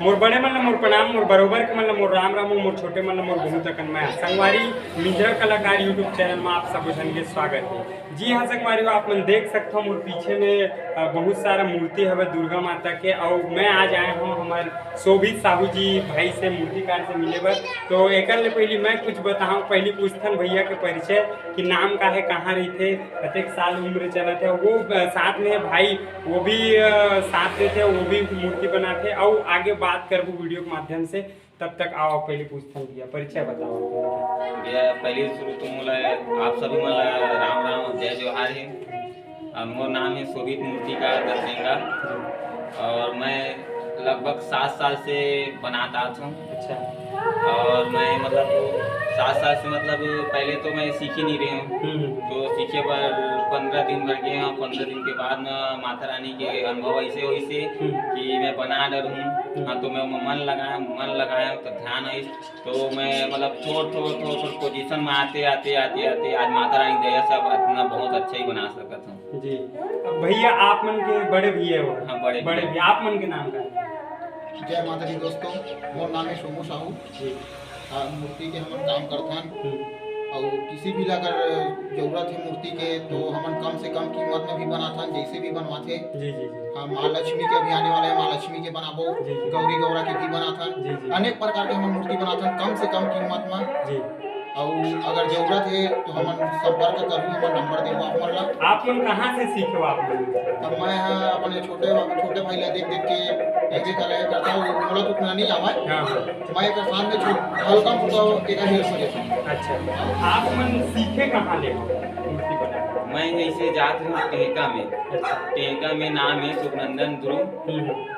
मोर बड़े मन मोर प्रणाम, मोर बरोबर के मन मोर राम राम, मोर छोटे मन मोर बहुत अकन मैं संगवारी मिंजर कलाकार यूट्यूब चैनल में आप सब जन के स्वागत है। जी हाँ संगवारी, आप मन देख सकते हो मोर पीछे में बहुत सारा मूर्ति है दुर्गा माता के, और मैं आज आया हूँ हमारे शोभित साहू जी भाई से मूर्तिकार से मिले बर। तो एक पहले मैं कुछ बताऊँ, पहले पूछथन भैया के परिचय कि नाम का है, कहाँ रही थे, कतेक साल उम्र चला थे। वो साथ में भाई वो भी साथ में थे, वो भी मूर्ति बनाते और आगे बात करबू वीडियो के माध्यम से। तब तक आओ पहले पूछथन भैया परिचय बताओ भैया। पहले शुरू तो मोला आप सभी मोला राम राम जय जोहार है। मोर नाम है शोभित मूर्तिकार दर्शेंगा और मैं लगभग 7 साल से बनाता हूँ। अच्छा। और मैं मतलब 7 साल से मतलब पहले तो मैं सीख ही नहीं रही हूँ, तो सीखे पर 15 दिन भर गए हैं। 15 दिन के बाद में माता रानी के अनुभव ऐसे वैसे कि मैं बना डर हूँ। हाँ, तो मैं मन लगाया तो ध्यान आई, तो मैं मतलब थोड़ पोजीशन में आते आज माता रानी दया सब इतना बहुत अच्छा ही बना सकता हूँ। जी भैया, आप मन के बड़े भैया हो? हाँ, बड़े भैया। आप मन के नाम का? जय माता दी दोस्तों, मोर नाम है सोमू साहू। मूर्ति के हम काम करथन और किसी भी अगर जरूरत है मूर्ति के तो हम कम से कम कीमत में भी बनाथन, जैसे भी बनवाथे। जी जी। हाँ, माँ लक्ष्मी के अभी आने वाले हैं, माँ लक्ष्मी के बनाबो, गौरी गौरा के भी बनाथन, अनेक प्रकार के हम मूर्ति बनाथन कम से कम कीमत में। जी। और अगर जरूरत है तो हम संपर्क करूँ, हम नंबर देवो आप मन। आप मन कहाँ से सीखे आप? अब मैं अपने छोटे भाई ला देख के एक करता हूँ। मोला तो उतना नहीं आवा, मैं एक स्थान में हल्का फुल्का एक हेल्प कर। अच्छा, आप मन सीखे कहाँ ले मूर्ति बना? मैं जैसे जात रही टेहका में। टेहका में नाम है सुखनंदन ध्रुव।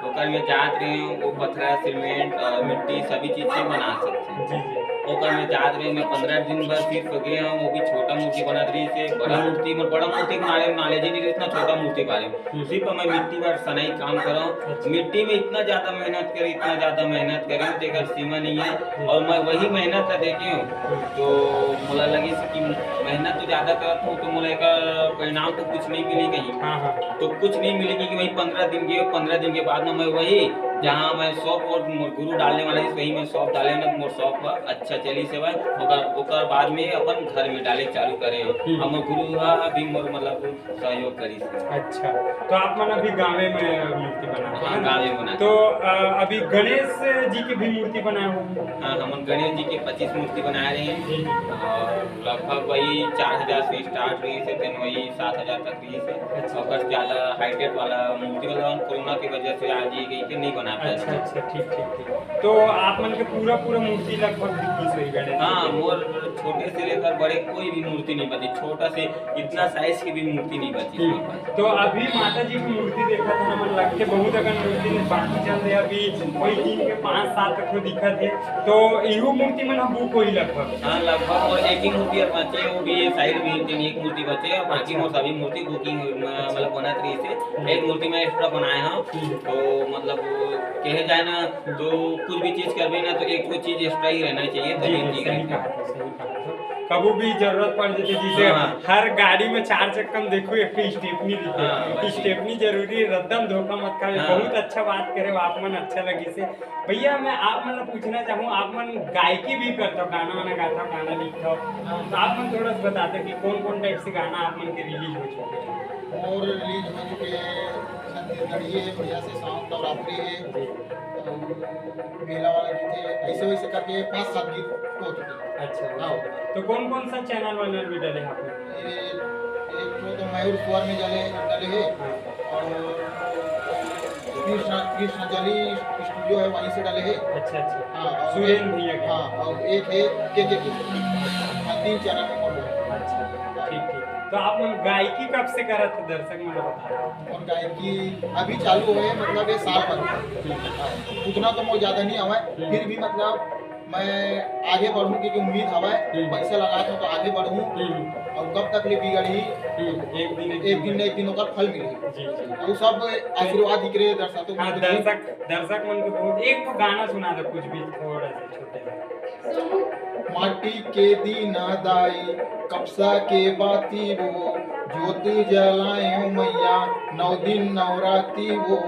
ओकर में जात रहे हूँ, वो पत्थर सीमेंट और मिट्टी सभी चीज से बना सकते हैं। ओकर में जात रहे मैं 15 दिन भर सिर्फ गए हूँ। वो भी छोटा मूर्ति बना रही से बड़ा मूर्ति के नॉलेज ही नहीं, इतना छोटा मूर्ति बारे में सिर्फ मैं मिट्टी पर सनाई काम करूँ। मिट्टी में इतना ज्यादा मेहनत करें तो सीमा नहीं है। और मैं वही मेहनत का देखे हूँ तो मुझे लगी कि मेहनत तो ज्यादा करता हूँ तो मुझे परिणाम तो कुछ नहीं मिली कहीं, तो कुछ नहीं मिलेगी कि वही 15 दिन गए। 15 दिन के बाद में मैं वही जहाँ मैं शॉप और गुरु डालने वाला वही मैं शॉप डाले ना, मोर शॉप अच्छा चली से ओकर बाद में अपन घर में डाले चालू करे। हम गुरु अभी मोर मतलब सहयोग करी। अच्छा, तो आप मन अभी गाँवे में मूर्ति बना? हाँ, गाँवे में बना। तो अभी गणेश जी की भी मूर्ति बनाए हो? हाँ, हम गणेश जी के 25 मूर्ति बना रहे हैं और लगभग वही 4000 से स्टार्ट रही से फिर वही 7000 तक रही से। और ज्यादा हाईटेक वाला मूर्ति मतलब कोरोना की वजह से आज ये गई नहीं बना पाए। अच्छा, ठीक। तो आप मन के पूरा मूर्ति लगभग कितनी गणेश? हाँ, मोर छोटे से लेकर बड़े कोई भी मूर्ति नहीं बची, छोटा से इतना साइज की भी मूर्ति नहीं बची। तो अभी माता जी की मूर्ति देखा था हमें लगते बहुत अगर मूर्ति बाकी चल रहे अभी कोई 3 के 5 साल तक दिखत है, तो इहो मूर्ति में हम कोई लगभग? हाँ, लगभग और एक ही मूर्ति और बचे, वो भी साइड में एक मूर्ति बचे और बाकी मोर सभी मूर्ति बुकिंग मतलब बना रही से। एक मूर्ति में एक्स्ट्रा बनाया हूँ तो मतलब कहे जाए ना तो कुछ भी चीज करबे ना तो एक चीज एक्स्ट्रा ही रहना चाहिए तभी। कभी भी जरूरत पड़ जाती जैसे हर गाड़ी में 4 चक्का में देखो एक स्टेपनी दिखे, स्टेपनी जरूरी है, रद्दम धोखा मत खाओ। बहुत अच्छा बात करे, आप मन अच्छा लगी से। भैया मैं आप मन पूछना चाहूँ, आप मन गायकी भी करते हो, गाना वाना गाता हो, गाना लिखते हो, तो आप मन थोड़ा सा बताते कि कौन टाइप से गाना आप मन के रिलीज हो चुके हैं? और रिलीज हो चुके छत्तीसगढ़ी है, बढ़िया से साउंड नवरात्रि है, मेला वाला गीत है, ऐसे वैसे करके 5-7 गीत हो चुके हैं। अच्छा, तो कौन सा चैनल वाले भी डाले आपने? एक तो मयूर स्वर में डाले है और कृष्ण जली स्टूडियो है वहीं से डाले है। अच्छा। हाँ, सुरेंद्र भैया के। हाँ, और एक है के 3 चैनल में फॉलो है। अच्छा, ठीक। तो आप गायकी कब से करा थे, दर्शक मुझे बता? और गायकी अभी चालू है, मतलब ये साल भर उतना तो मुझे ज्यादा नहीं आवा, फिर भी मतलब मैं आगे बढ़ूँ की उम्मीद हवा, पैसा लगा तो आगे बढ़ूँ और कब तक ले बिगड़ी एक दिन होकर फल मिले। वो सब आशीर्वाद दिख रहे दर्शकों। हाँ, दर्शक मन को बहुत एक गाना सुना दो कुछ भी थोड़ा सा छोटे। माटी के दीना दाई कपसा के बाती वो ज्योति जलाए मैया 9 दिन नवराती वो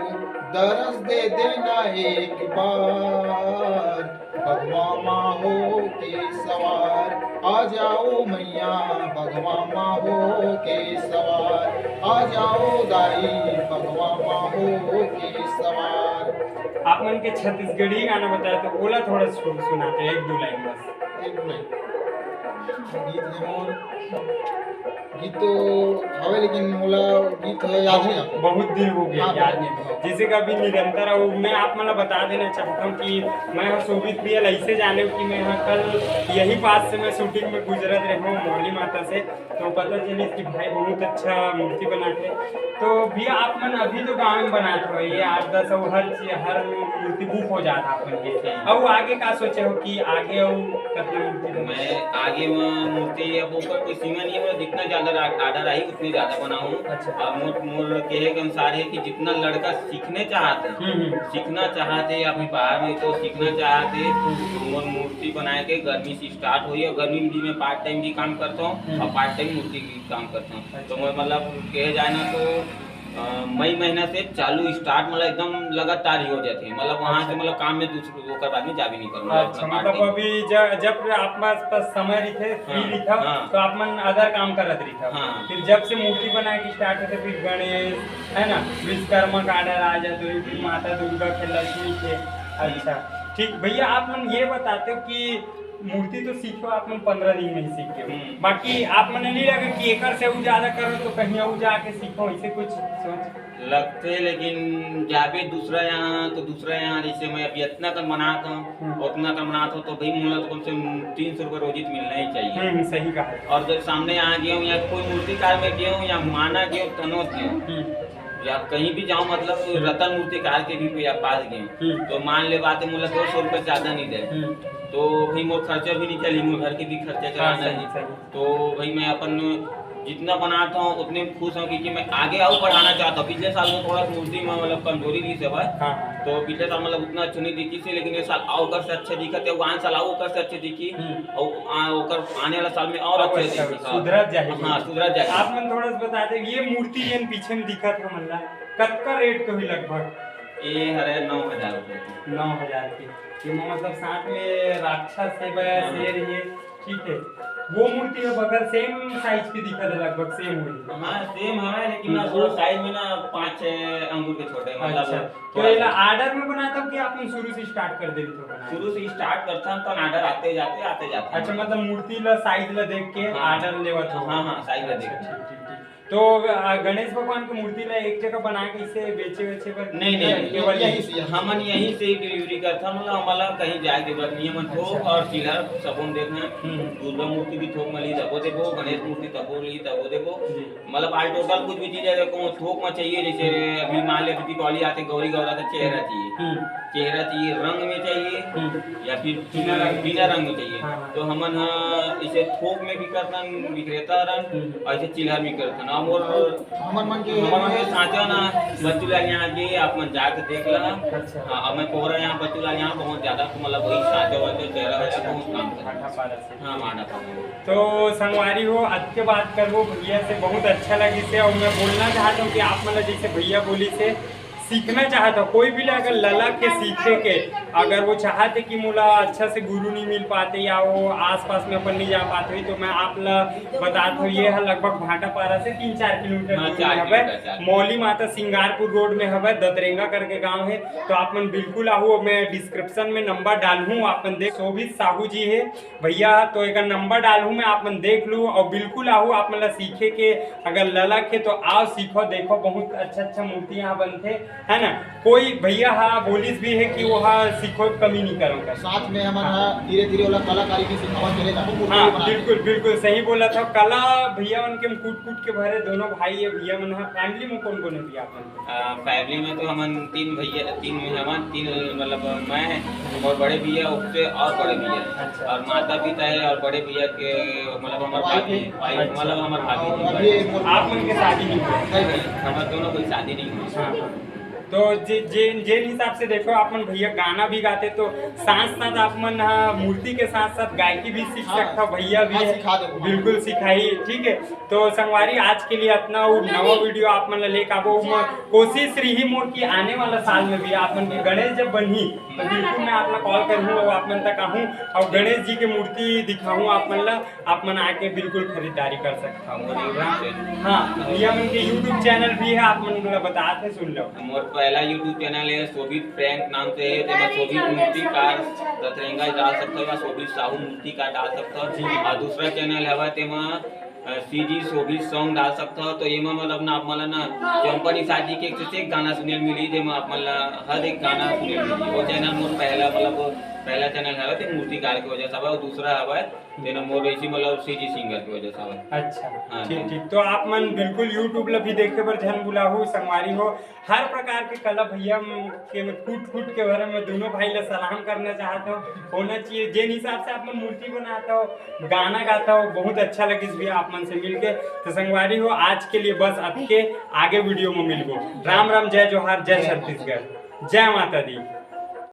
दरस दे देना एक बार, भगवा माँ हो के सवार, आ जाओ मैया भगवा माँ हो के सवार, आ जाओ दाई भगवा माँ हो के सवार। आप मन के छत्तीसगढ़ी गाना बताया तो ओला थोड़ा सुनाते हैं, 1-2 लाइन बस। एक मिनट, गीत जेमन गीत तो हवे लेकिन मोला गीत याद नहीं आता। बहुत दिन हो गए, हाँ, याद नहीं। जैसे कभी निरंतर हो, मैं आप मतलब बता देना चाहता हूँ कि मैं शोभित भी ऐसे जाने कि मैं यहाँ कल यही पास से मैं शूटिंग में गुजरत रहा हूँ मौली माता से, तो पता चले कि भाई बहुत अच्छा मूर्ति बनाते। तो भैया आप मन अभी तो गाँव में बनाते हो, ये 8-10 और हर मूर्ति बुक हो जाता अपन के, अब आगे का सोचे हो कि आगे और कितना मूर्ति मैं आगे में मूर्ति अब ऊपर कोई सीमा नहीं है, जितना ज्यादा ऑर्डर आई उतनी ज्यादा बनाऊं। अच्छा। और मोर कहे के अनुसार है कि जितना लड़का सीखने चाहते सीखना चाहते या फिर बाहर में तो सीखना चाहते, मोर मूर्ति बनाए के गर्मी से स्टार्ट हुई, और गर्मी में भी मैं पार्ट टाइम भी काम करता हूँ और पार्ट टाइम मूर्ति भी काम करता हूँ। तो मैं मतलब कहे जाए ना तो मई महीना से चालू स्टार्ट मतलब एकदम लगातार ही हो जाते हैं, मतलब वहाँ से मतलब काम में दूसरे वो बाद में जा भी नहीं करूँगा। अच्छा, मतलब अभी जब आप पास समय रही फ्री रही हाँ। तो आप मन अदर काम करत रही हाँ। फिर जब से मूर्ति बना के स्टार्ट होते फिर गणेश है ना, विश्वकर्मा का ऑर्डर आ जाते हो, फिर माता दुर्गा के लक्ष्मी के। अच्छा ठीक भैया, आप मन ये बताते हो कि मूर्ति तो सीखो आप मन 15 दिन में ही सीखे हो, बाकी आप मन नहीं लगे कि एक से ज्यादा करो तो कहीं और जाके सीखो, ऐसे कुछ सोच लगते, लेकिन जाबे दूसरा यहाँ तो दूसरा यहाँ जैसे मैं अभी इतना कर बनाता हूँ उतना कर बनाता हूँ, तो भाई मुझे तो कम से कम 300 रुपये रोज मिलना ही चाहिए। सही कहा। और जब सामने यहाँ गया हूँ या कोई मूर्तिकार में गया हूँ या माना गया हूँ तनोत गया हूँ या कहीं भी जाऊँ, मतलब रतन मूर्तिकार के भी कोई पास गए तो मान ले बात है मुझे 200 रुपये ज्यादा नहीं दे, तो भाई मोर खर्चा भी नहीं चली, मोर घर के भी खर्चा चलाना है। तो भाई मैं अपन जितना बनाता हूँ उतने खुश हूँ, क्योंकि मैं आगे और बढ़ाना चाहता हूँ। पिछले साल में थोड़ा मूर्ति में मतलब कमजोरी थी सब है, तो पिछले साल मतलब उतना अच्छी नहीं दिखी थी, लेकिन ये साल और से अच्छे दिखा थे, 5 साल और से अच्छी दिखी और आने वाला साल में और अच्छे सुधरत जाएगी। हाँ सुधरत जाएगी। आप मन थोड़ा सा बता दे, ये मूर्ति ये पीछे में दिखा था मतलब कतका रेट को भी लगभग ये है 9,000 रुपये 9,000 की, मतलब साथ में राक्षस है शेर है, ठीक है। वो मूर्ति है बगल सेम साइज की दिखा था, लगभग सेम हुई। हाँ सेम है, लेकिन ना थोड़ा साइज में ना 5-6 अंगूर के छोटे, मतलब अच्छा। तो ये ऑर्डर में बनाता हूँ कि आपने शुरू से स्टार्ट कर देते हो? शुरू से स्टार्ट करता हूँ तो ऑर्डर आते जाते। अच्छा, मतलब मूर्ति ला साइज ला देख के ऑर्डर लेवत हो? हाँ साइज ला देख के। तो गणेश भगवान की मूर्ति ला एक जगह बना के इसे बेचे पर नहीं केवल हमन यहीं से ही डिलीवरी करता, मतलब हमारा कहीं जाए के बाद नहीं, हमन थोक और चिल्लर सबों देखना, दुर्गा मूर्ति भी थोक मिली तबो देखो, गणेश मूर्ति तबो ली तबो देखो, मतलब ऑल टोटल कुछ भी चीज है देखो थोक में चाहिए। जैसे अभी मान ले दीपावली आते, गौरी गौरा का चेहरा चाहिए, रंग में चाहिए या फिर बिना रंग में चाहिए, तो हमन इसे थोक में भी करता विक्रेता रन, और इसे चिल्लर भी करता और हमर मन के साचा ना बच्चू लाल यहाँ के आप मन जाके देख ला। हाँ अब मैं पोहरा यहाँ बच्चू लाल यहाँ बहुत ज्यादा, तो मतलब वही साचा वाचा चेहरा वैसा बहुत काम करता। हाँ माना तो संगवारी हो, आज के बात करबो भैया से बहुत अच्छा लगी से, और मैं बोलना चाहता हूँ कि आप मतलब जैसे भैया बोली से सीखना चाहता कोई भी अगर ललक के सीखे के, अगर वो चाहते कि मुला अच्छा से गुरु नहीं मिल पाते या वो आसपास में अपन नहीं जा पाते हुई, तो मैं आप ला बताता हूँ ये है लगभग भाटापारा से 3-4 किलोमीटर है, मौली माता सिंगारपुर रोड में है, दतरेंगा करके गांव है। तो आप मन बिल्कुल आओ, मैं डिस्क्रिप्शन में नंबर डालूँ, आप मन देख, शोभित साहू जी है भैया, तो एक नंबर डालूँ मैं, आप मन देख लूँ और बिल्कुल आओ आप मतलब सीखे के अगर ललक है तो आओ सीखो, देखो बहुत अच्छा मूर्ति यहाँ बनते है ना। कोई भैया हाँ बोलिस भी है कि वो सीखो कमी नहीं करूँगा, साथ में हमारा धीरे-धीरे वाला कलाकारी भी सिखावा चलेगा। हाँ बिल्कुल सही बोला था। कला भैया उनके कूट के भरे दोनों भाई है भैया मन। फैमिली में कौन है भैया अपन? फैमिली में तो हम 3 भैया 3 मतलब मैं और बड़े भैया उससे और बड़े भैया और माता पिता है, और बड़े भैया के मतलब हमारे भाभी, मतलब हमारे भाभी। आप उनके शादी नहीं हुई? हमारे दोनों कोई शादी नहीं हुई। तो जिन हिसाब से देखो अपन भैया गाना भी गाते तो साथ साथ आप मन मूर्ति के साथ साथ गायकी भी सीख सकता भैया भी है, सिखा देबो बिल्कुल सिखाई। ठीक है, तो संगवारी आज के लिए अपना वो नवा वीडियो आप मन लेके आबो। कोशिश रही मोर की आने वाला साल में भी आप मन की गणेश जब बनी तो बिल्कुल मैं आप कॉल करूँ और आप मन तक आहूँ और गणेश जी की मूर्ति दिखाऊँ आप मन ला, आप मन आके बिल्कुल खरीदारी कर सकता हूँ। हाँ, भैया मन के यूट्यूब चैनल भी है, आप मन बता थे सुन लो। मोर पहला यूट्यूब चैनल है शोभित प्रैंक नाम से है, तेमा शोभित मूर्तिकार दतरेंगा डाल सकते हो या शोभित साहू मूर्तिकार डाल सकते हो। और दूसरा चैनल है तेमा सीजी शोभित सॉन्ग डाल सकते हो। तो एमा मतलब ना आप मला ना चंपनी शादी के एक गाना सुने मिली, जेमा आप मला हर एक गाना सुने मिली। वो चैनल मोर पहला चैनल है ते मूर्तिकार की वजह से और दूसरा है तेना मोर ऐसी मतलब सीजी सिंगर की वजह से। अच्छा, ठीक ठीक। तो आप मन बिल्कुल यूट्यूब ला भी देखे बर झन बुलाहू संगवारी हो। हर प्रकार के कला भैया के में कूट के बारे में दोनों भाई ला सलाम करना चाहता हूँ, होना चाहिए जिन हिसाब से आप मन मूर्ति बनाता हो, गाना गाता हो, बहुत अच्छा लगी भैया आप मन से मिलके। तो संगवारी हो आज के लिए बस अब के आगे वीडियो में मिलबो। राम राम, जय जोहार, जय छत्तीसगढ़, जय माता दी।